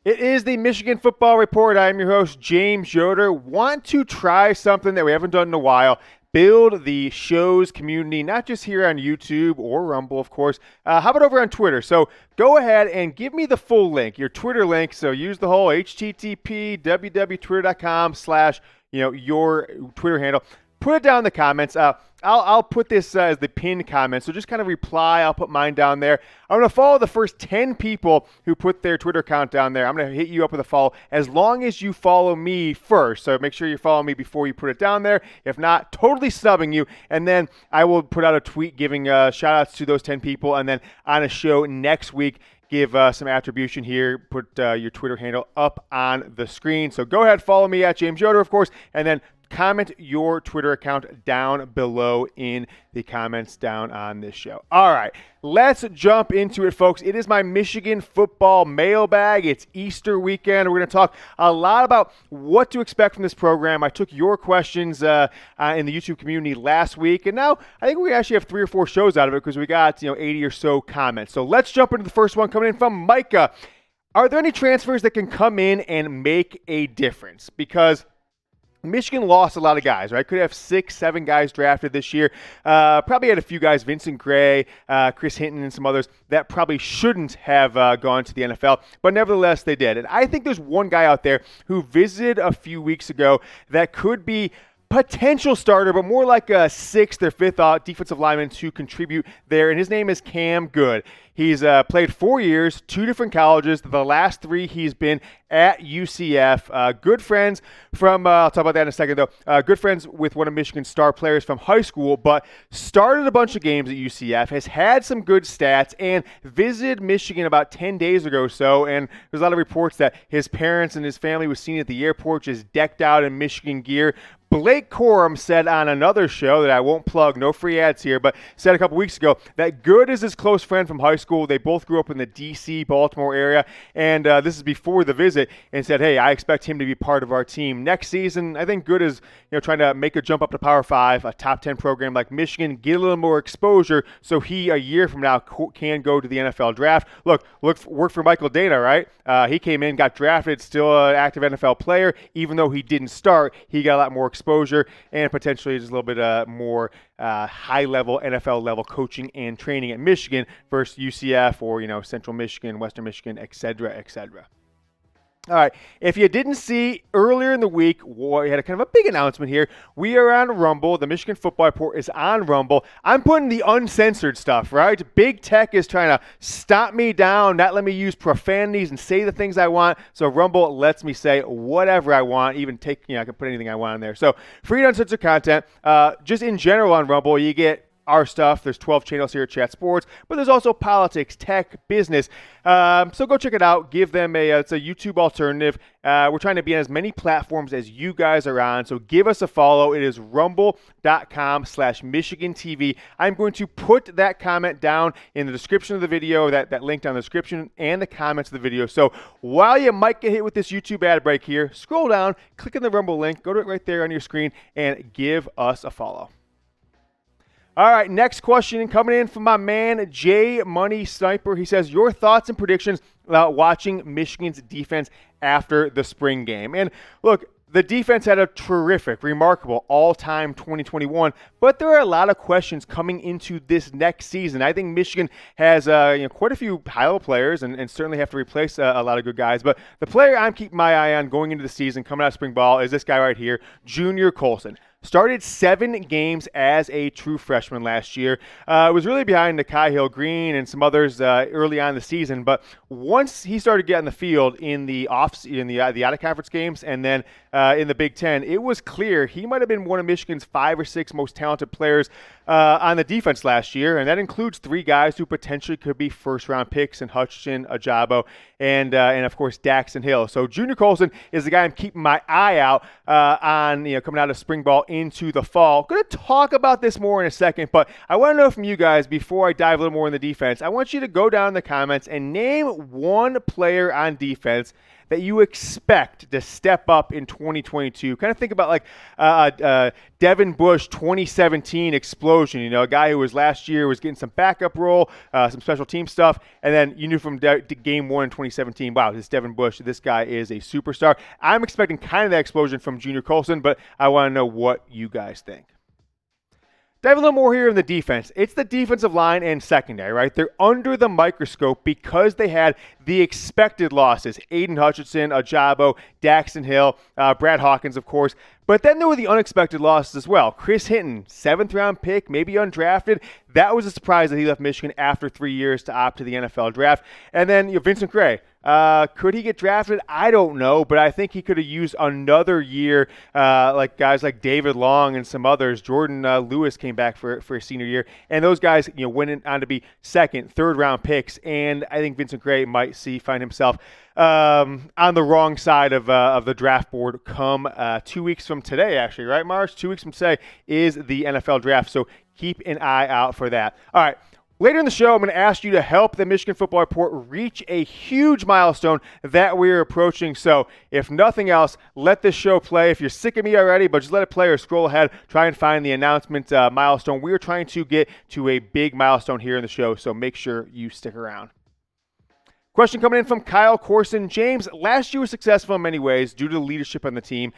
It is the Michigan Football Report. I am your host, James Yoder. Want to try something that we haven't done in a while. Build the show's community, not just here on YouTube or Rumble, of course. How about over on Twitter? So go ahead and give me the full link, your Twitter link. So use the whole http www.twitter.com/ your Twitter handle. Put it down in the comments. I'll put this as the pinned comment, so just kind of reply. I'll put mine down there. I'm going to follow the first 10 people who put their Twitter account down there. I'm going to hit you up with a follow as long as you follow me first. So make sure you follow me before you put it down there. If not, totally snubbing you. And then I will put out a tweet giving shout-outs to those 10 people. And then on a show next week, give some attribution here. Put your Twitter handle up on the screen. So go ahead, follow me at James Yoder, of course, and then comment your Twitter account down below in the comments down on this show. All right, let's jump into it, folks. It is my Michigan football mailbag. It's Easter weekend. We're going to talk a lot about what to expect from this program. I took your questions in the YouTube community last week, and now I think we actually have 3 or 4 shows out of it because we got 80 or so comments. So let's jump into the first one coming in from Micah. Are there any transfers that can come in and make a difference? Because Michigan lost a lot of guys, right? Could have 6, 7 guys drafted this year. Probably had a few guys, Vincent Gray, Chris Hinton, and some others that probably shouldn't have gone to the NFL, but nevertheless they did. And I think there's one guy out there who visited a few weeks ago that could be potential starter, but more like a 6th or 5th defensive lineman to contribute there, and his name is Cam Goode. He's played 4 years, 2 different colleges. The last 3 he's been at UCF. Good friends from, I'll talk about that in a second though, good friends with one of Michigan's star players from high school, but started a bunch of games at UCF, has had some good stats, and visited Michigan about 10 days ago or so, and there's a lot of reports that his parents and his family was seen at the airport just decked out in Michigan gear. Blake Corum said on another show that I won't plug, no free ads here, but said a couple weeks ago that Goode is his close friend from high school. They both grew up in the D.C., Baltimore area, and this is before the visit, and said, hey, I expect him to be part of our team next season. I think Goode is trying to make a jump up to Power 5, a top 10 program like Michigan, get a little more exposure so he, a year from now, can go to the NFL draft. Look, work for Michael Dana, right? He came in, got drafted, still an active NFL player. Even though he didn't start, he got a lot more exposure and potentially just a little bit more high-level, NFL-level coaching and training at Michigan versus UCF or, Central Michigan, Western Michigan, et cetera, et cetera. All right, if you didn't see earlier in the week, we had a kind of a big announcement here. We are on Rumble. The Michigan Football Report is on Rumble. I'm putting the uncensored stuff, right? Big tech is trying to stop me down, not let me use profanities and say the things I want. So Rumble lets me say whatever I want, even take, I can put anything I want in there. So free and uncensored content. Just in general on Rumble, you get our stuff. There's 12 channels here at Chat Sports, but there's also politics, tech, business. So go check it out. Give them it's a YouTube alternative. We're trying to be on as many platforms as you guys are on, so give us a follow. It is rumble.com/Michigan TV. I'm going to put that comment down in the description of the video, that link down in the description and the comments of the video. So while you might get hit with this YouTube ad break here, scroll down, click on the Rumble link, go to it right there on your screen, and give us a follow. All right, next question coming in from my man, J Money Sniper. He says, your thoughts and predictions about watching Michigan's defense after the spring game. And look, the defense had a terrific, remarkable all-time 2021, but there are a lot of questions coming into this next season. I think Michigan has quite a few high-level players and certainly have to replace a lot of good guys, but the player I'm keeping my eye on going into the season, coming out of spring ball, is this guy right here, Junior Colson. Started 7 games as a true freshman last year. Was really behind Nakai Hill-Green and some others early on in the season. But once he started getting the field in the out-of-conference games and then in the Big Ten, it was clear he might have been one of Michigan's 5 or 6 most talented players on the defense last year. And that includes 3 guys who potentially could be first-round picks in Hutchinson, Ajabo, and of course, Daxton Hill. So Junior Colson is the guy I'm keeping my eye out on, coming out of spring ball into the fall. Going to talk about this more in a second, but I want to know from you guys before I dive a little more in the defense. I want you to go down in the comments and name one player on defense that you expect to step up in 2022? Kind of think about like Devin Bush 2017 explosion. You know, a guy who was last year was getting some backup role, some special team stuff, and then you knew from game one in 2017, wow, this Devin Bush, this guy is a superstar. I'm expecting kind of that explosion from Junior Colson, but I want to know what you guys think. Dive a little more here in the defense. It's the defensive line and secondary, right? They're under the microscope because they had the expected losses. Aidan Hutchinson, Ajabo, Daxton Hill, Brad Hawkins, of course. But then there were the unexpected losses as well. Chris Hinton, 7th-round pick, maybe undrafted. That was a surprise that he left Michigan after 3 years to opt to the NFL draft. And then Vincent Gray. Could he get drafted? I don't know, but I think he could have used another year, like guys like David Long and some others. Jordan Lewis came back for his senior year, and those guys, went on to be 2nd, 3rd-round picks. And I think Vincent Gray might find himself on the wrong side of the draft board come 2 weeks from today, actually, right, Marsh? 2 weeks from today is the NFL draft, so keep an eye out for that. All right. Later in the show, I'm going to ask you to help the Michigan Football Report reach a huge milestone that we're approaching. So if nothing else, let this show play. If you're sick of me already, but just let it play or scroll ahead, try and find the announcement milestone. We're trying to get to a big milestone here in the show, so make sure you stick around. Question coming in from Kyle Corson. James, last year was successful in many ways due to the leadership on the team.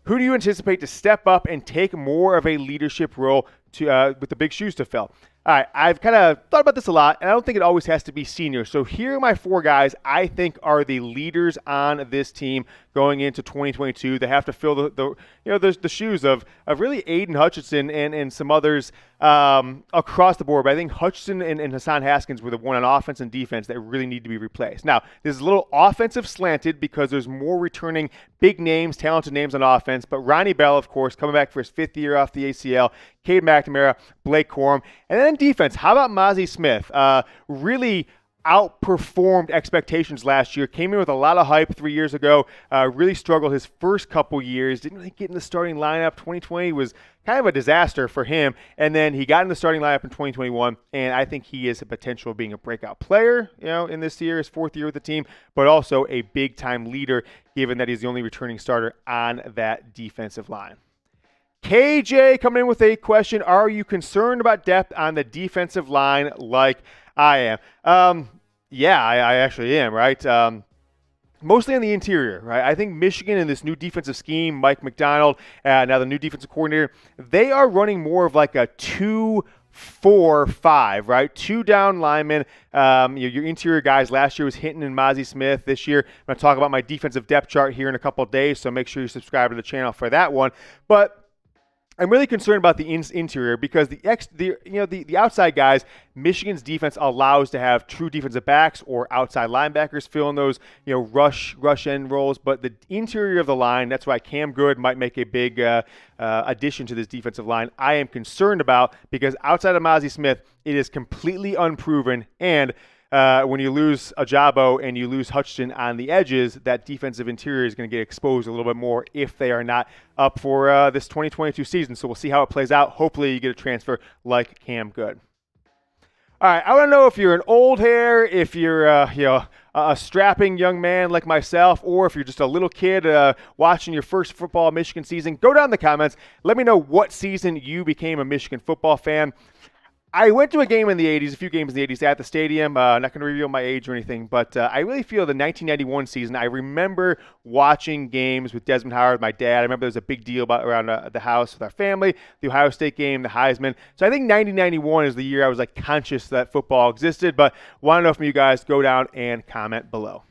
Who do you anticipate to step up and take more of a leadership role with the big shoes to fill? All right, I've kind of thought about this a lot, and I don't think it always has to be senior. So here are my 4 guys I think are the leaders on this team going into 2022. They have to fill the shoes of really Aidan Hutchinson and some others across the board. But I think Hutchinson and Hassan Haskins were the one on offense and defense that really need to be replaced. Now, this is a little offensive slanted because there's more returning big names, talented names on offense. But Ronnie Bell, of course, coming back for his 5th year off the ACL. Cade McNamara, Blake Corum. And then defense, how about Mazi Smith? Really outperformed expectations last year. Came in with a lot of hype 3 years ago. Really struggled his first couple years. Didn't really get in the starting lineup. 2020 was kind of a disaster for him. And then he got in the starting lineup in 2021. And I think he has a potential of being a breakout player, in this year, his 4th year with the team, but also a big-time leader, given that he's the only returning starter on that defensive line. KJ coming in with a question. Are you concerned about depth on the defensive line like I am? Yeah, I actually am, right? Mostly on the interior, right? I think Michigan in this new defensive scheme, Mike McDonald, now the new defensive coordinator, they are running more of like a 2-4-5, right? 2 down linemen. Your interior guys last year was Hinton and Mazi Smith. This year, I'm going to talk about my defensive depth chart here in a couple of days, so make sure you subscribe to the channel for that one. But I'm really concerned about the interior because the outside guys, Michigan's defense allows to have true defensive backs or outside linebackers filling those rush end roles. But the interior of the line, that's why Cam Goode might make a big addition to this defensive line. I am concerned about because outside of Mazi Smith, it is completely unproven. And when you lose Ajabo and you lose Hutchinson on the edges, that defensive interior is going to get exposed a little bit more if they are not up for this 2022 season. So we'll see how it plays out. Hopefully you get a transfer like Cam Goode. All right, I want to know if you're an old hair, if you're a strapping young man like myself, or if you're just a little kid watching your first football Michigan season. Go down in the comments. Let me know what season you became a Michigan football fan. I went to a game in the 80s, a few games in the 80s at the stadium. Not going to reveal my age or anything, but I really feel the 1991 season. I remember watching games with Desmond Howard, my dad. I remember there was a big deal around the house with our family, the Ohio State game, the Heisman. So I think 1991 is the year I was conscious that football existed, but want to know from you guys. Go down and comment below.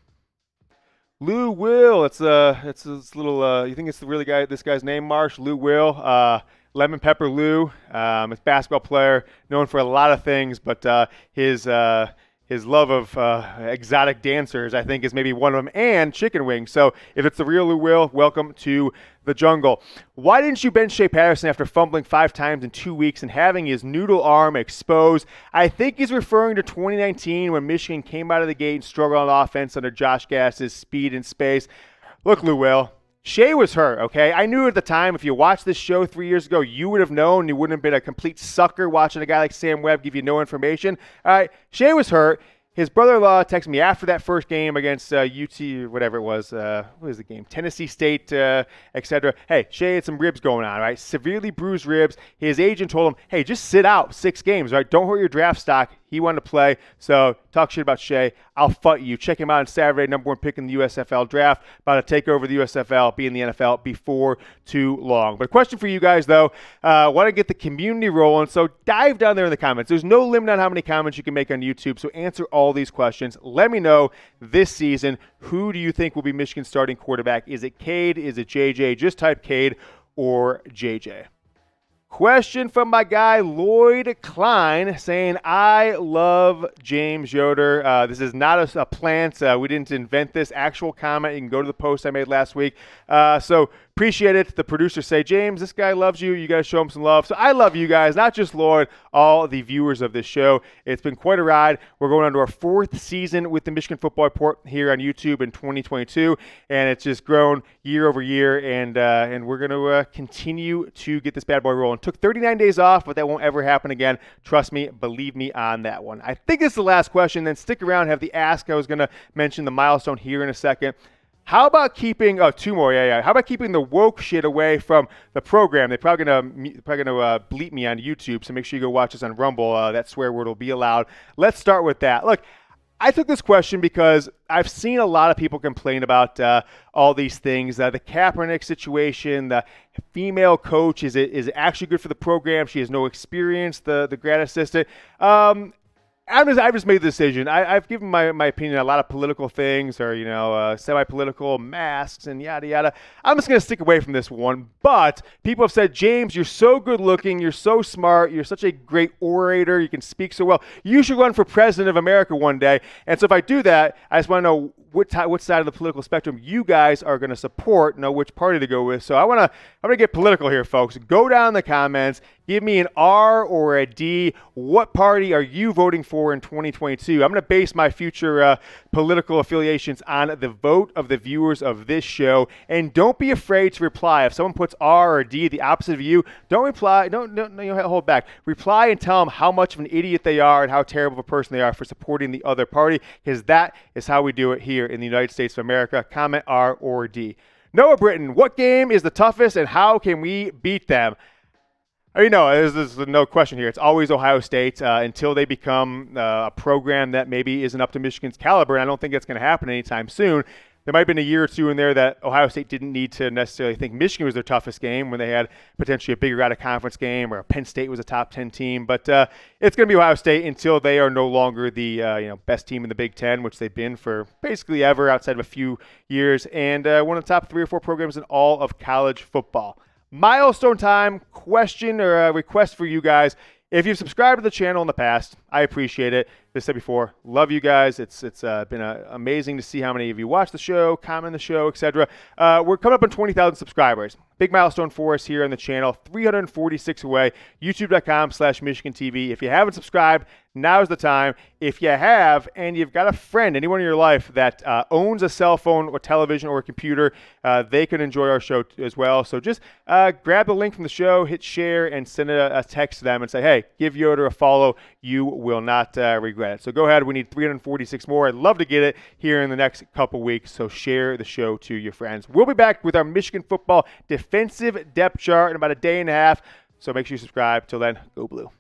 Lou Will, it's this little. You think it's the really guy? This guy's name, Marsh? Lou Will. Lemon Pepper Lou, a basketball player known for a lot of things, but his love of exotic dancers, I think, is maybe one of them, and chicken wings. So if it's the real Lou Will, welcome to the jungle. Why didn't you bench Shea Patterson after fumbling 5 times in 2 weeks and having his noodle arm exposed? I think he's referring to 2019 when Michigan came out of the gate and struggled on offense under Josh Gass's speed and space. Look, Lou Will, Shea was hurt, okay? I knew at the time, if you watched this show 3 years ago, you would have known. You wouldn't have been a complete sucker watching a guy like Sam Webb give you no information. All right, Shea was hurt. his brother-in-law texted me after that first game against UT, whatever it was. What was the game? Tennessee State, etc. Hey, Shea had some ribs going on, right? Severely bruised ribs. His agent told him, hey, just sit out 6 games, right? Don't hurt your draft stock. He wanted to play, so talk shit about Shea. I'll fight you. Check him out on Saturday, #1 pick in the USFL draft. About to take over the USFL, be in the NFL before too long. But a question for you guys, though. Want to get the community rolling, so dive down there in the comments. There's no limit on how many comments you can make on YouTube, so answer all these questions. Let me know this season, who do you think will be Michigan's starting quarterback? Is it Cade? Is it JJ? Just type Cade or JJ. Question from my guy Lloyd Klein saying, I love James Yoder. This is not a plant. We didn't invent this. Actual comment. You can go to the post I made last week. So appreciate it. The producers say, James, this guy loves you. You got to show him some love. So I love you guys, not just Lloyd, all the viewers of this show. It's been quite a ride. We're going on to our 4th season with the Michigan Football Report here on YouTube in 2022, and it's just grown year over year, and we're going to continue to get this bad boy rolling. Took 39 days off, but that won't ever happen again. Trust me, believe me on that one. I think this is the last question. Then stick around, have the ask. I was going to mention the milestone here in a second. How about keeping 2 more? Yeah. How about keeping the woke shit away from the program? They're probably gonna bleep me on YouTube, so make sure you go watch us on Rumble. That swear word will be allowed. Let's start with that. Look, I took this question because I've seen a lot of people complain about all these things. The Kaepernick situation, the female coach, is it actually good for the program? She has no experience, the grad assistant. I've just made the decision. I've given my opinion on a lot of political things, or semi-political masks and yada yada. I'm just gonna stick away from this one. But people have said, James, you're so good looking, you're so smart, you're such a great orator, you can speak so well. You should run for president of America one day. And so if I do that, I just want to know what side of the political spectrum you guys are going to support, know which party to go with. So I'm gonna get political here, folks. Go down in the comments. Give me an R or a D. What party are you voting for in 2022? I'm going to base my future political affiliations on the vote of the viewers of this show. And don't be afraid to reply. If someone puts R or D, the opposite of you, don't reply. Don't hold back. Reply and tell them how much of an idiot they are and how terrible of a person they are for supporting the other party, because that is how we do it here in the United States of America. Comment R or D. Noah Britton, what game is the toughest and how can we beat them? There's no question here. It's always Ohio State until they become a program that maybe isn't up to Michigan's caliber, and I don't think that's going to happen anytime soon. There might have been a year or two in there that Ohio State didn't need to necessarily think Michigan was their toughest game when they had potentially a bigger out-of-conference game, or Penn State was a top 10 team. But it's going to be Ohio State until they are no longer the best team in the Big Ten, which they've been for basically ever outside of a few years, and one of the top 3 or 4 programs in all of college football. Milestone time, question or a request for you guys. If you've subscribed to the channel in the past, I appreciate it. As I said before, love you guys. It's been amazing to see how many of you watch the show, comment the show, etc. We're coming up on 20,000 subscribers. Big milestone for us here on the channel. 346 away. YouTube.com/Michigan TV. If you haven't subscribed, now's the time. If you have, and you've got a friend, anyone in your life that owns a cell phone or television or a computer, they can enjoy our show as well. So just grab the link from the show, hit share, and send a text to them and say, hey, give Yoder a follow. You will not regret it. So go ahead. We need 346 more. I'd love to get it here in the next couple weeks. So share the show to your friends. We'll be back with our Michigan football defensive depth chart in about a day and a half. So make sure you subscribe. Till then, go blue.